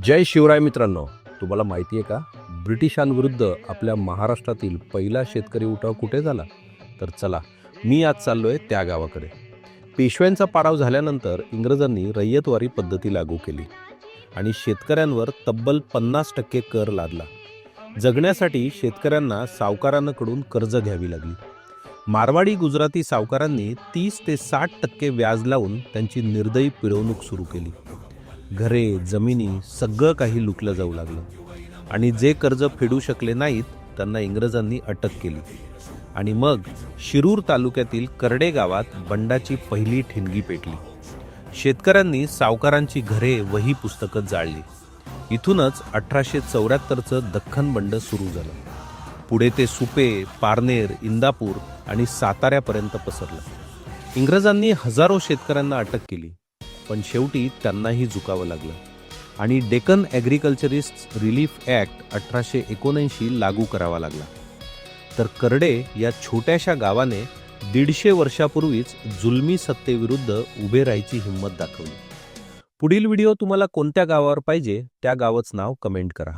जय शिवराय मित्रांनो, तुम्हाला माहिती आहे का ब्रिटिशांविरुद्ध आपल्या महाराष्ट्रातील पहिला शेतकरी उठाव कुठे झाला? तर चला, मी आज चाललोय त्या गावाकडे. पेशव्यांचा पाडाव झाल्यानंतर इंग्रजांनी रय्यतवारी पद्धती लागू केली आणि शेतकऱ्यांवर तब्बल 50% कर लादला. जगण्यासाठी शेतकऱ्यांना सावकारांकडून कर्ज घ्यावी लागली. मारवाडी गुजराती सावकारांनी 30 ते 60% व्याज लावून त्यांची निर्दयी पिळवणूक सुरू केली. घरे, जमिनी सगळं काही लुटलं जाऊ लागलं आणि जे कर्ज फेडू शकले नाहीत त्यांना इंग्रजांनी अटक केली. आणि मग शिरूर तालुक्यातील करडे गावात बंडाची पहिली ठिणगी पेटली. शेतकऱ्यांनी सावकारांची घरे, वही पुस्तकं जाळली. इथूनच 1874चं दख्खन बंड सुरू झालं. पुढे ते सुपे, पारनेर, इंदापूर आणि साताऱ्यापर्यंत पसरलं. इंग्रजांनी हजारो शेतकऱ्यांना अटक केली, पण शेवटी त्यांनाही झुकावं लागलं आणि डेक्कन ॲग्रिकल्चरिस्ट रिलीफ ॲक्ट 1879 लागू करावा लागला. तर करडे या छोट्याशा गावाने 150 वर्षापूर्वीच जुलमी सत्तेविरुद्ध उभे राहायची हिंमत दाखवली. पुढील व्हिडिओ तुम्हाला कोणत्या गावावर पाहिजे त्या गावाचं नाव कमेंट करा.